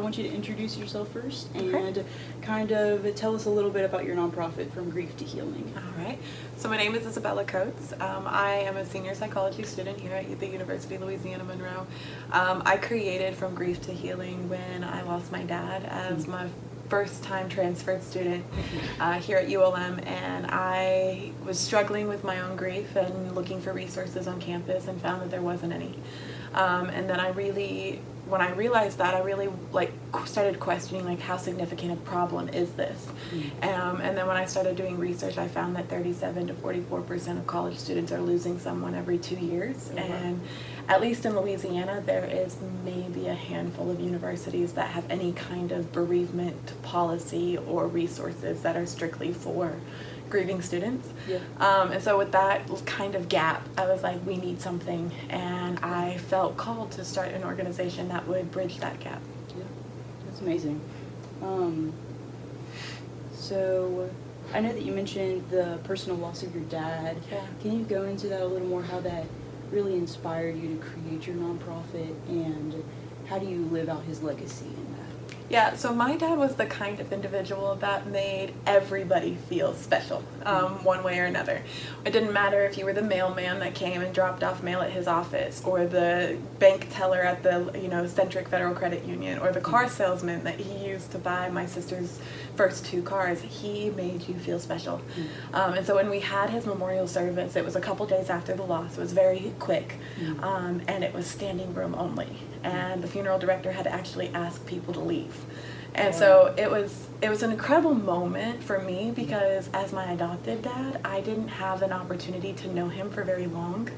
want you to introduce yourself first Okay. and kind of tell us a little bit about your nonprofit, From Grief to Healing. All right. So my name is Isabella Coates. I am a senior psychology student here at the University of Louisiana Monroe. I created From Grief to Healing when I lost my dad as my first time transferred student here at ULM, and I was struggling with my own grief and looking for resources on campus and found that there wasn't any. And then when I realized that, I really started questioning how significant a problem is this. And then when I started doing research, I found that 37 to 44% of college students are losing someone every 2 years. And at least in Louisiana, there is maybe a handful of universities that have any kind of bereavement policy or resources that are strictly for grieving students. And so with that kind of gap, I was like, we need something, and I felt called to start an organization that would bridge that gap. Yeah, that's amazing. So I know that you mentioned the personal loss of your dad. Yeah. Can you go into that a little more, how that really inspired you to create your nonprofit, and how do you live out his legacy in that? Yeah, so my dad was the kind of individual that made everybody feel special, one way or another. It didn't matter if you were the mailman that came and dropped off mail at his office, or the bank teller at the Centric Federal Credit Union, or the car salesman that he used to buy my sister's first 2 cars. He made you feel special. And so when we had his memorial service, it was a couple days after the loss. It was very quick, and it was standing room only. And the funeral director had to actually ask people to leave. And so it was an incredible moment for me, because as my adopted dad, I didn't have an opportunity to know him for very long.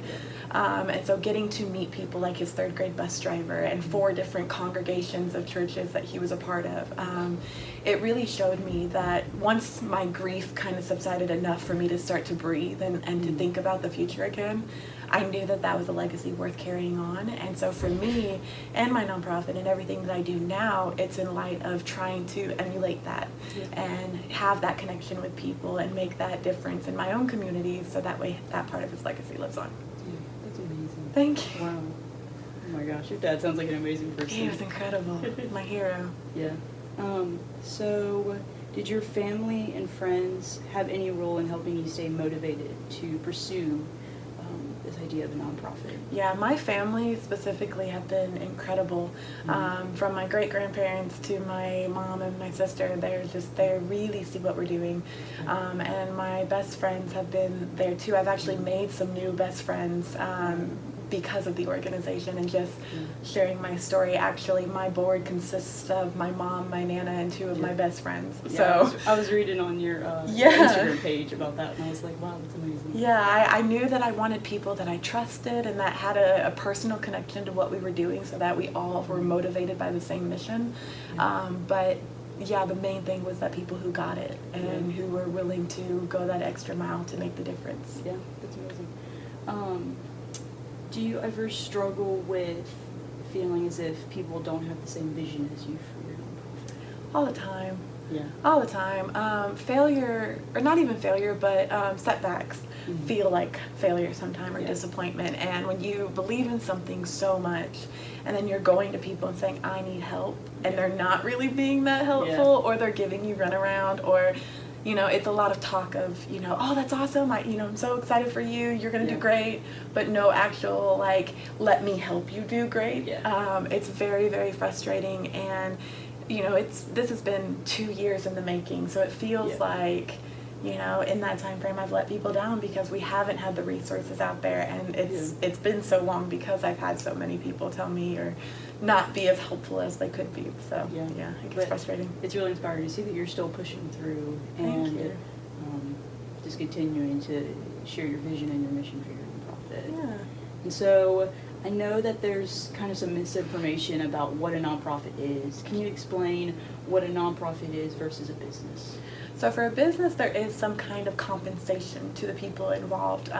And so getting to meet people like his 3rd grade bus driver and 4 different congregations of churches that he was a part of, it really showed me that once my grief kind of subsided enough for me to start to breathe and to think about the future again, I knew that that was a legacy worth carrying on. And so for me and my nonprofit and everything that I do now, it's in light of trying to emulate that and have that connection with people and make that difference in my own community, so that way that part of his legacy lives on. Yeah, that's amazing. Thank you. Wow. Oh my gosh, your dad sounds like an amazing person. He was incredible. My hero. Yeah. So did your family and friends have any role in helping you stay motivated to pursue this idea of a nonprofit? Yeah, my family specifically have been incredible. From my great-grandparents to my mom and my sister, they really see what we're doing. And my best friends have been there too. I've actually made some new best friends because of the organization and just sharing my story. Actually, my board consists of my mom, my Nana, and 2 of my best friends. Yeah, So I was reading on your Instagram page about that, and I was like, wow, that's amazing. Yeah, I knew that I wanted people that I trusted and that had a personal connection to what we were doing, so that we all were motivated by the same mission. But yeah, the main thing was that people who got it and who were willing to go that extra mile to make the difference. Yeah, that's amazing. Do you ever struggle with feeling as if people don't have the same vision as you for your nonprofit? All the time. Yeah. All the time. Failure, or not even failure, but setbacks feel like failure sometimes, or disappointment. And when you believe in something so much, and then you're going to people and saying, I need help, and they're not really being that helpful, or they're giving you runaround, or it's a lot of talk of, oh, that's awesome, I'm so excited for you, you're going to do great, but no actual, let me help you do great. It's very, very frustrating, and, this has been 2 years in the making, so it feels like, in that time frame I've let people down because we haven't had the resources out there, and it's been so long because I've had so many people tell me or not be as helpful as they could be. So yeah, it gets frustrating. It's really inspiring to see that you're still pushing through and just continuing to share your vision and your mission for your nonprofit. Yeah. And so I know that there's kind of some misinformation about what a nonprofit is. Can you explain what a nonprofit is versus a business? So for a business, there is some kind of compensation to the people involved.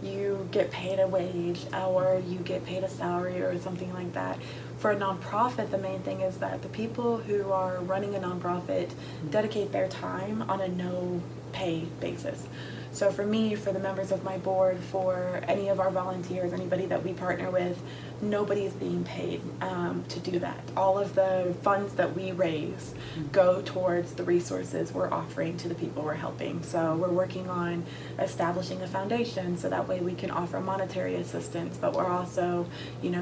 You get paid a wage, or you get paid a salary or something like that. For a nonprofit, the main thing is that the people who are running a nonprofit dedicate their time on a no-pay basis. So for me, for the members of my board, for any of our volunteers, anybody that we partner with, nobody's being paid to do that. All of the funds that we raise go towards the resources we're offering to the people we're helping. So we're working on establishing a foundation so that way we can offer monetary assistance, but we're also,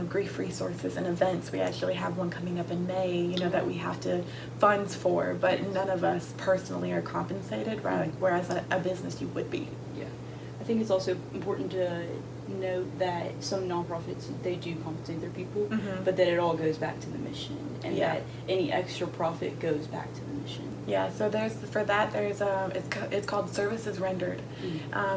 grief resources and events. We actually have one coming up in May, that we have to funds for, but none of us personally are compensated, right? Whereas a business you would be. Yeah. I think it's also important to note that some nonprofits, they do compensate their people, but that it all goes back to the mission, and that any extra profit goes back to the mission. Yeah, so there's it's called services rendered.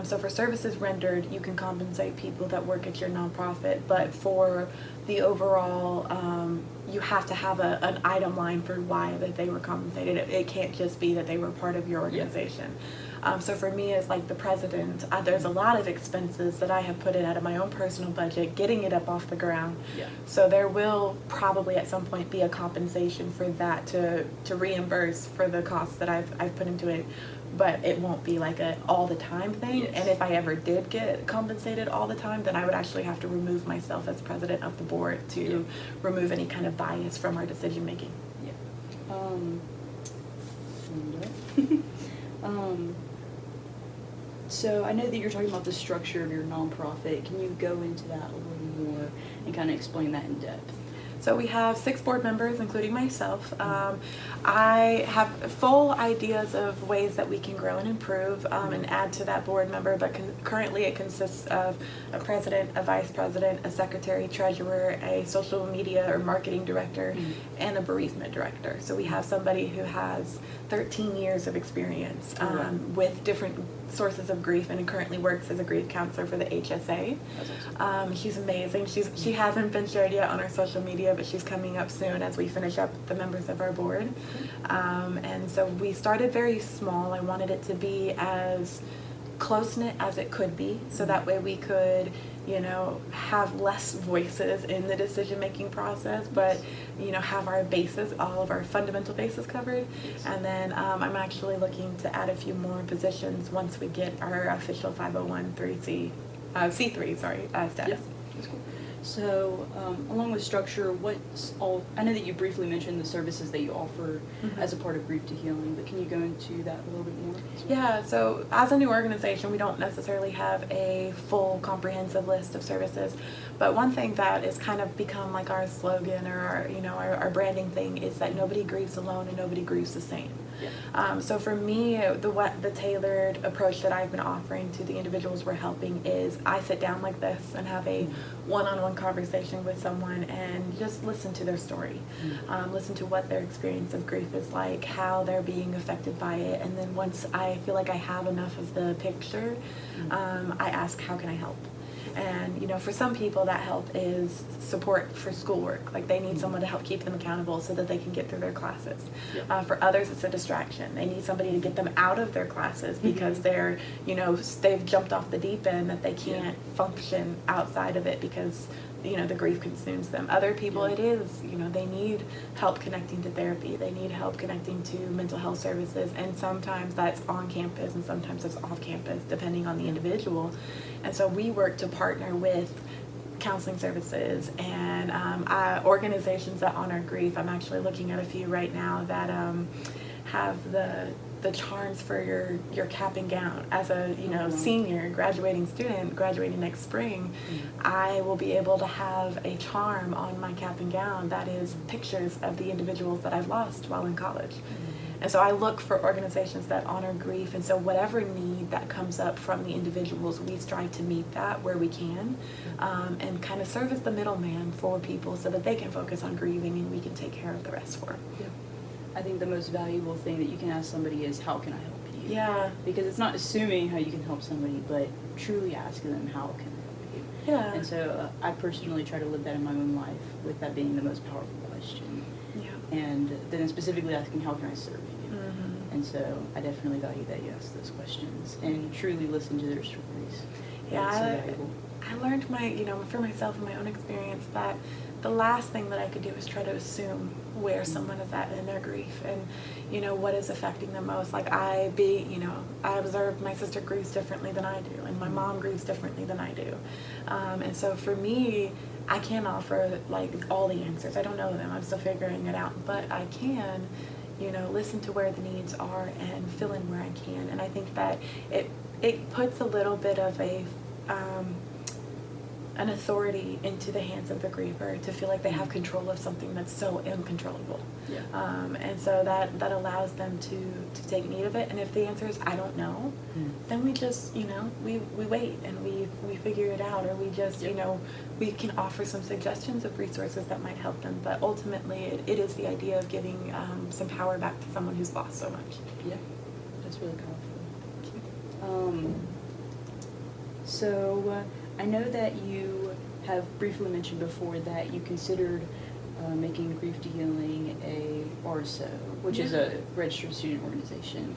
So for services rendered, you can compensate people that work at your nonprofit, but for the overall, you have to have an item line for why that they were compensated. It can't just be that they were part of your organization. So for me as like the president, there's a lot of expenses that I have put in out of my own personal budget, getting it up off the ground. Yeah. So there will probably at some point be a compensation for that to reimburse for the costs that I've put into it. But it won't be like a all the time thing. Yes. And if I ever did get compensated all the time, then I would actually have to remove myself as president of the board to remove any kind of bias from our decision making. Yeah. So I know that you're talking about the structure of your nonprofit. Can you go into that a little more and kind of explain that in depth? So we have 6 board members, including myself. I have full ideas of ways that we can grow and improve and add to that board member, but currently it consists of a president, a vice president, a secretary, treasurer, a social media or marketing director, and a bereavement director. So we have somebody who has 13 years of experience with different sources of grief, and currently works as a grief counselor for the HSA. Awesome. She's amazing. She hasn't been shared yet on our social media, but she's coming up soon as we finish up the members of our board. And so we started very small. I wanted it to be as close-knit as it could be, so that way we could have less voices in the decision-making process, but have our bases, all of our fundamental bases covered. And then I'm actually looking to add a few more positions once we get our official 501c3 status. Yeah, that's cool. So, along with structure, I know that you briefly mentioned the services that you offer as a part of Grief to Healing, but can you go into that a little bit more? Yeah, so as a new organization, we don't necessarily have a full comprehensive list of services, but one thing that has kind of become like our slogan or our branding thing is that nobody grieves alone and nobody grieves the same. Yeah. So for me, the tailored approach that I've been offering to the individuals we're helping is I sit down like this and have a one-on-one conversation with someone and just listen to their story, listen to what their experience of grief is like, how they're being affected by it, and then once I feel like I have enough of the picture, I ask, how can I help? And for some people that help is support for schoolwork, like they need someone to help keep them accountable so that they can get through their classes. For others it's a distraction. They need somebody to get them out of their classes because they're they've jumped off the deep end, that they can't function outside of it because the grief consumes them. Other people it is, they need help connecting to therapy, they need help connecting to mental health services, and sometimes that's on campus and sometimes it's off campus depending on the individual. And so we work to partner with counseling services and organizations that honor grief. I'm actually looking at a few right now that have the charms for your cap and gown. As a senior graduating student graduating next spring, I will be able to have a charm on my cap and gown that is pictures of the individuals that I've lost while in college. And so I look for organizations that honor grief, and so whatever need that comes up from the individuals, we strive to meet that where we can, and kind of serve as the middleman for people so that they can focus on grieving and we can take care of the rest for them. Yeah. I think the most valuable thing that you can ask somebody is, how can I help you? Yeah. Because it's not assuming how you can help somebody, but truly asking them, how can I help you? Yeah. And so I personally try to live that in my own life, with that being the most powerful question. Yeah. And then specifically asking, how can I serve you? And so I definitely value that you ask those questions and truly listen to their stories. Yeah, I learned for myself in my own experience that the last thing that I could do is try to assume where someone is at in their grief and what is affecting them most. Like I observed my sister grieves differently than I do, and my mom grieves differently than I do, and so for me, I can't offer like all the answers. I don't know them. I'm still figuring it out. But I can, listen to where the needs are and fill in where I can. And I think that it puts a little bit of an authority into the hands of the griever to feel like they have control of something that's so uncontrollable. Yeah. And so that allows them to take need of it. And if the answer is I don't know, then we just, we wait and we figure it out, or we just, we can offer some suggestions of resources that might help them. But ultimately it is the idea of giving some power back to someone who's lost so much. Yeah, that's really powerful. So I know that you have briefly mentioned before that you considered making Grief to Healing a RSO, which is a registered student organization.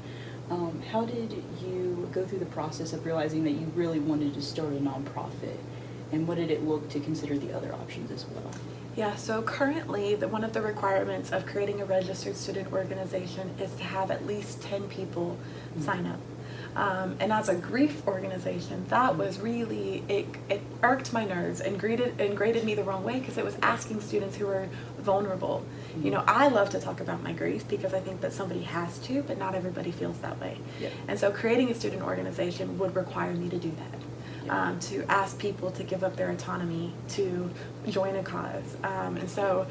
How did you go through the process of realizing that you really wanted to start a nonprofit, and what did it look to consider the other options as well? Yeah, so currently one of the requirements of creating a registered student organization is to have at least 10 people sign up. And as a grief organization, that was really, it irked my nerves and grated me the wrong way, because it was asking students who were vulnerable. I love to talk about my grief because I think that somebody has to, but not everybody feels that way. Yeah. And so creating a student organization would require me to do that. To ask people to give up their autonomy to join a cause. And so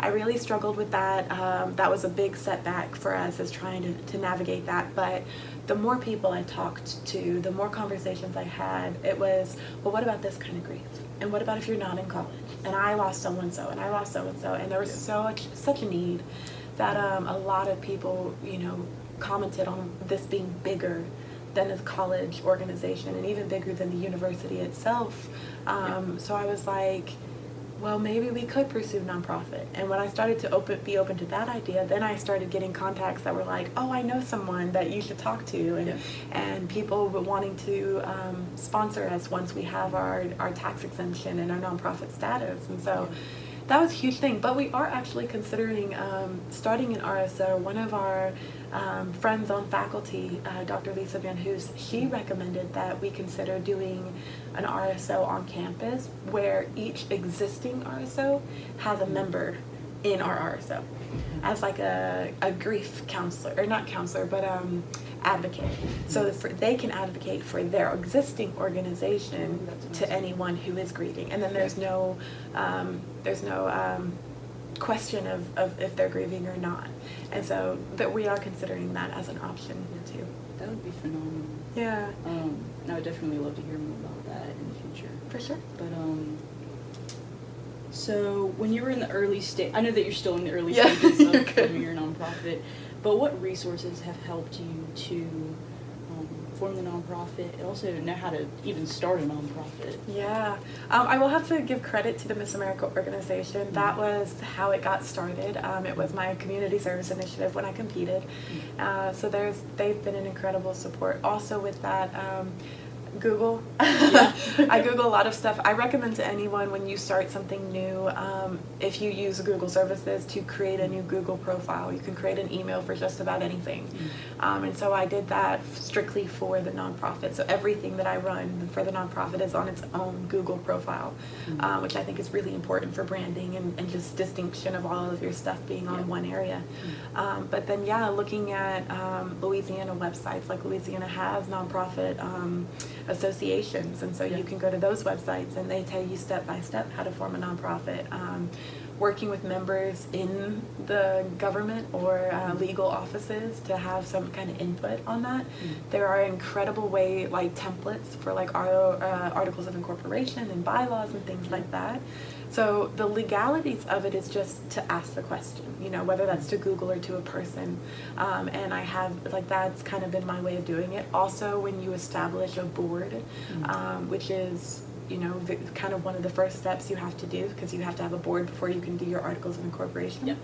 I really struggled with that. That was a big setback for us, as trying to navigate that. But the more people I talked to, the more conversations I had, it was, well, what about this kind of grief? And what about if you're not in college? And I lost so-and-so, and I lost so-and-so. And there was such a need that a lot of people, commented on this being bigger than a college organization, and even bigger than the university itself. So I was like, well, maybe we could pursue nonprofit. And when I started to be open to that idea, then I started getting contacts that were like, oh, I know someone that you should talk to, and people were wanting to sponsor us once we have our tax exemption and our nonprofit status. And so that was a huge thing. But we are actually considering starting an RSO. One of our friends on faculty, Dr. Lisa Van Hoos, she recommended that we consider doing an RSO on campus where each existing RSO has a member in our RSO as like a grief counselor, or not counselor, but advocate. So they can advocate for their existing organization to anyone who is grieving. And then there's no question of if they're grieving or not. And so that we are considering that as an option too. That would be phenomenal. Yeah. I would definitely love to hear more about that in the future. For sure. But so when you were in the early stage, I know that you're still in the early stages of forming your nonprofit, but what resources have helped you to form the nonprofit and also know how to even start a nonprofit? Yeah, I will have to give credit to the Miss America organization. Mm-hmm. That was how it got started. It was my community service initiative when I competed. So they've been an incredible support. Also with that, Google. I Google a lot of stuff. I recommend to anyone when you start something new, if you use Google services, to create a new Google profile. You can create an email for just about anything. And so I did that strictly for the nonprofit. So everything that I run for the nonprofit is on its own Google profile, which I think is really important for branding and just distinction of all of your stuff being on one area. But then, looking at Louisiana websites, like Louisiana has nonprofit associations, and so you can go to those websites and they tell you step by step how to form a nonprofit. Working with members in the government or legal offices to have some kind of input on that. There are incredible templates for articles of incorporation and bylaws and things like that. So the legalities of it is just to ask the question, whether that's to Google or to a person. And I have, that's kind of been my way of doing it. Also, when you establish a board, which is, kind of one of the first steps you have to do, because you have to have a board before you can do your articles of incorporation.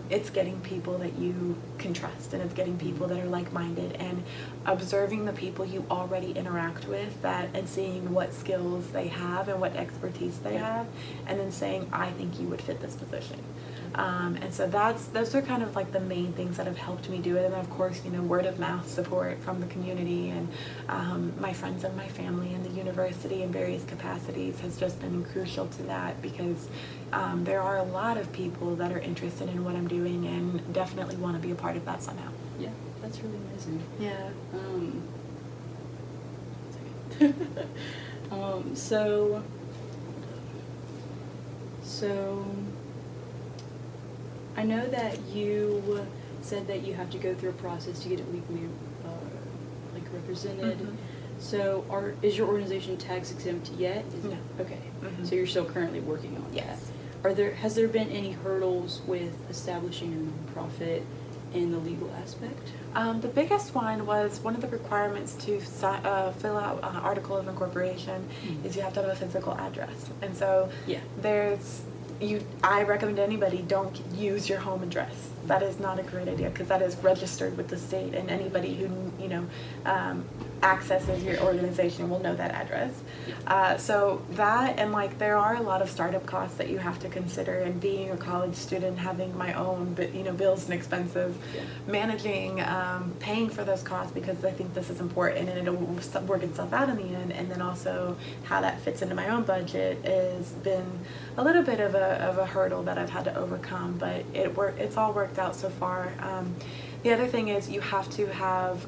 It's getting people that you can trust, and it's getting people that are like-minded, and observing the people you already interact with and seeing what skills they have and what expertise they have, and then saying, I think you would fit this position. And so those are kind of like the main things that have helped me do it. And then of course, word of mouth support from the community and my friends and my family and the university in various capacities has just been crucial to that, because there are a lot of people that are interested in what I'm doing and definitely want to be a part of that somehow. Yeah, that's really amazing. Yeah. So I know that you said that you have to go through a process to get it legally represented. Mm-hmm. So is your organization tax exempt yet? No. Okay. Mm-hmm. So you're still currently working on Yes. that. Has there been any hurdles with establishing your nonprofit in the legal aspect? The biggest one was one of the requirements to fill out an article of incorporation is you have to have a physical address. And so I recommend to anybody, don't use your home address. That is not a great idea, because that is registered with the state, and anybody who accesses your organization will know that address. So that, and there are a lot of startup costs that you have to consider, and being a college student, having my own bills and expenses, managing, paying for those costs, because I think this is important and it'll work itself out in the end. And then also how that fits into my own budget has been a little bit of a hurdle that I've had to overcome, but it's all worked out so far. The other thing is you have to have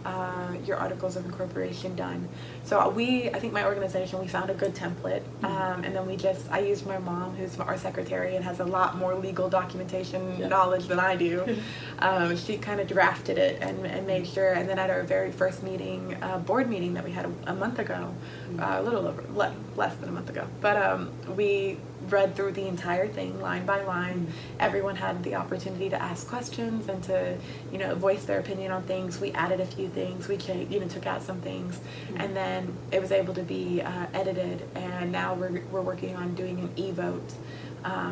your articles of incorporation done. So I think my organization, we found a good template, and then I used my mom, who's our secretary and has a lot more legal documentation knowledge than I do. She kind of drafted it and made sure, and then at our very first meeting, board meeting that we had a month ago, a little over, less than a month ago, but we read through the entire thing line by line. Everyone had the opportunity to ask questions and to voice their opinion on things. We added a few things, we took out some things, and then it was able to be edited, and now we're working on doing an e-vote,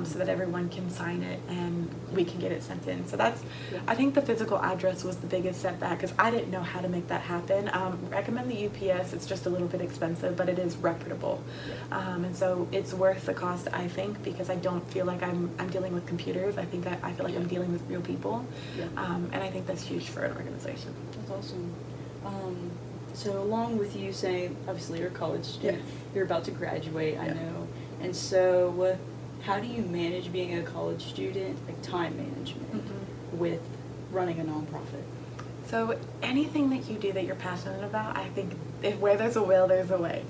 so that everyone can sign it and we can get it sent in. So I think the physical address was the biggest setback, because I didn't know how to make that happen. Recommend the UPS. It's just a little bit expensive, but it is reputable, and so it's worth the cost, I think, because I don't feel like I'm dealing with computers. I think I feel like I'm dealing with real people, and I think that's huge for an organization. That's awesome. So along with you saying, obviously you're a college student, you're about to graduate, I know, and so how do you manage being a college student, like time management, with running a nonprofit? So anything that you do that you're passionate about, I think where there's a will, there's a way.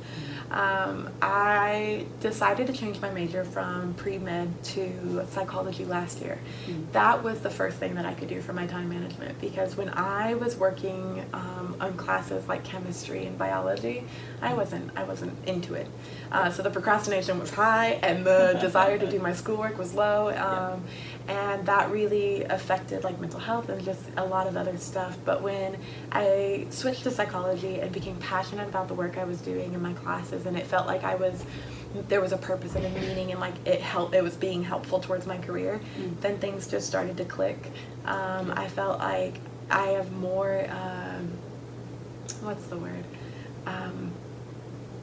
I decided to change my major from pre-med to psychology last year. That was the first thing that I could do for my time management, because when I was working on classes like chemistry and biology, I wasn't into it. So the procrastination was high and the desire to do my schoolwork was low, and that really affected mental health and just a lot of other stuff. But when I switched to psychology and became passionate about the work I was doing in my classes, and it felt like there was a purpose and a meaning, and it was being helpful towards my career, then things just started to click. I felt like I have more,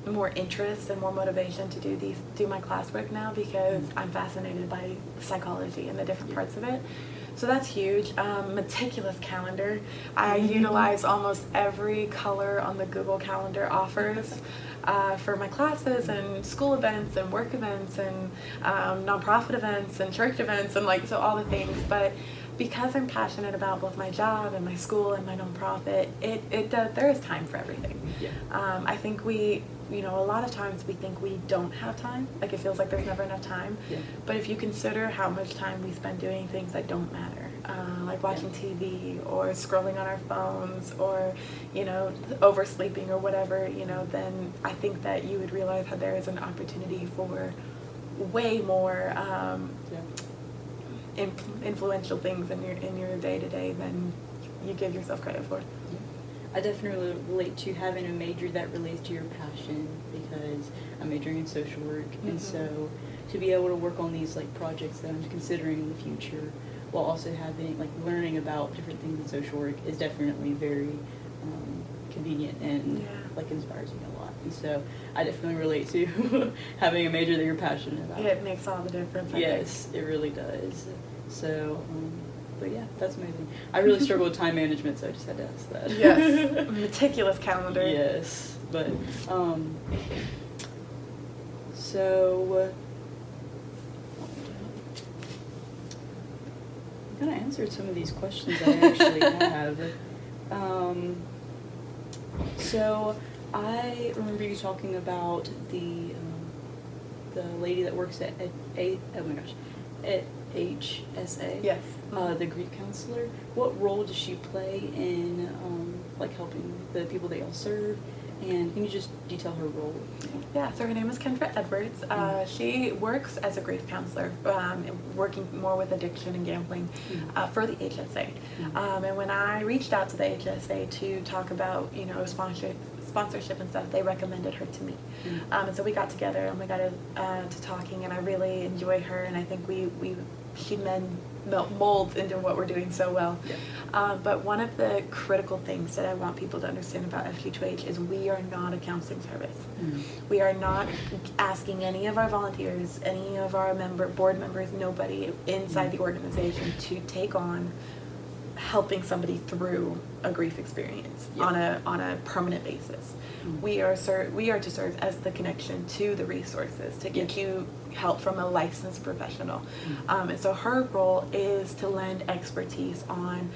more interest and more motivation to do my classwork now, because I'm fascinated by psychology and the different parts of it. So that's huge. Meticulous calendar. I utilize almost every color on the Google Calendar offers for my classes and school events and work events and nonprofit events and church events and so all the things. But because I'm passionate about both my job and my school and my nonprofit, there is time for everything. I think a lot of times we think we don't have time, it feels like there's never enough time. But if you consider how much time we spend doing things that don't matter, like watching TV or scrolling on our phones or, oversleeping or whatever, then I think that you would realize how there is an opportunity for way more influential things in your day-to-day than you give yourself credit for. I definitely relate to having a major that relates to your passion, because I'm majoring in social work, and so to be able to work on these projects that I'm considering in the future, while also having learning about different things in social work is definitely very convenient and inspires me a lot. And so I definitely relate to having a major that you're passionate about. It makes all the difference. Yes, it really does. So, but yeah, that's amazing. I really struggle with time management, so I just had to ask that. Yes, meticulous calendar. Yes, but so I kind of answered some of these questions I actually have. So I remember you talking about the lady that works at HSA. Yes. The grief counselor. What role does she play in like helping the people they all serve? And can you just detail her role? Yeah, so her name is Kendra Edwards. She works as a grief counselor, working more with addiction and gambling for the HSA. And when I reached out to the HSA to talk about, sponsorship and stuff, they recommended her to me. And so we got together and we got to talking, and I really enjoy her, and I think she molds into what we're doing so well. Yeah. But one of the critical things that I want people to understand about FQ2H is we are not a counseling service. We are not asking any of our volunteers, any of our board members, nobody inside the organization to take on helping somebody through a grief experience on a permanent basis. We are to serve as the connection to the resources to get you help from a licensed professional. And so her role is to lend expertise on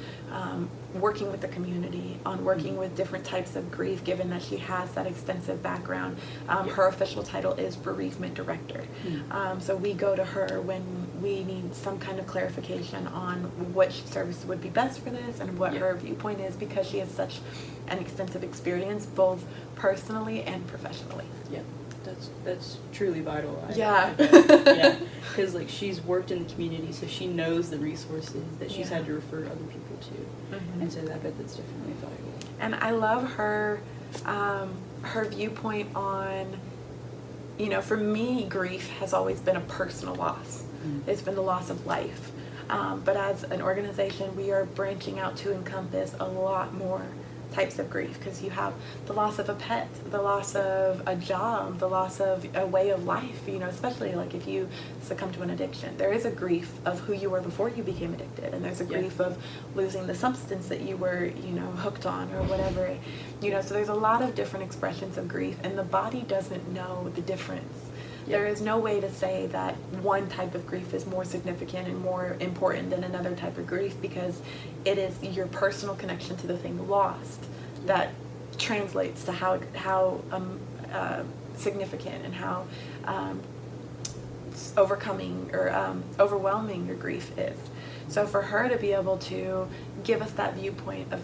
working with the community, on working with different types of grief, given that she has that extensive background. Her official title is bereavement director. So we go to her when we need some kind of clarification on what services would be best for this and what her viewpoint is, because she has such an extensive experience both personally and professionally. Yeah. That's truly vital. Yeah. Yeah, because like she's worked in the community, so she knows the resources that she's had to refer other people to, and so I bet that's definitely valuable. And I love her viewpoint on, for me, grief has always been a personal loss. It's been the loss of life, but as an organization, we are branching out to encompass a lot more types of grief, because you have the loss of a pet, the loss of a job, the loss of a way of life, especially like if you succumb to an addiction. There is a grief of who you were before you became addicted, and there's a grief of losing the substance that you were, hooked on or whatever. So there's a lot of different expressions of grief, and the body doesn't know the difference. There is no way to say that one type of grief is more significant and more important than another type of grief, because it is your personal connection to the thing lost that translates to how significant and how overcoming or overwhelming your grief is. So for her to be able to give us that viewpoint of,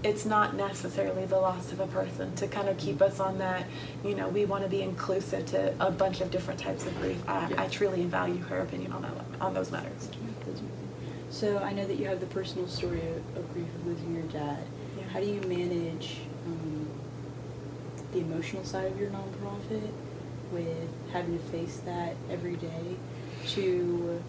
it's not necessarily the loss of a person, to kind of keep us on that, we want to be inclusive to a bunch of different types of grief. I truly value her opinion on those matters. So I know that you have the personal story of grief of losing your dad. Yeah. How do you manage the emotional side of your nonprofit with having to face that every day to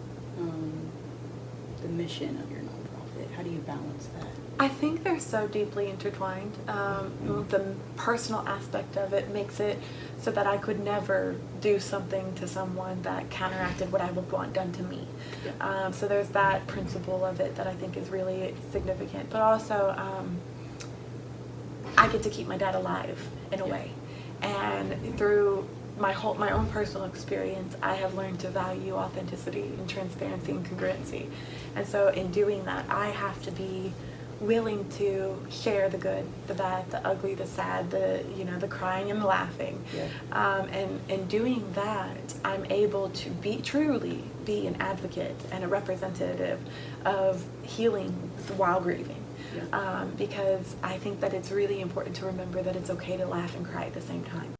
the mission of your nonprofit? How do you balance that? I think they're so deeply intertwined. The personal aspect of it makes it so that I could never do something to someone that counteracted what I would want done to me. Yeah. So there's that principle of it that I think is really significant. But also, I get to keep my dad alive in a way. And through my own personal experience, I have learned to value authenticity and transparency and congruency. And so in doing that, I have to be willing to share the good, the bad, the ugly, the sad, the crying and the laughing. Yeah. And in doing that, I'm able to truly be an advocate and a representative of healing while grieving. Yeah. Because I think that it's really important to remember that it's okay to laugh and cry at the same time.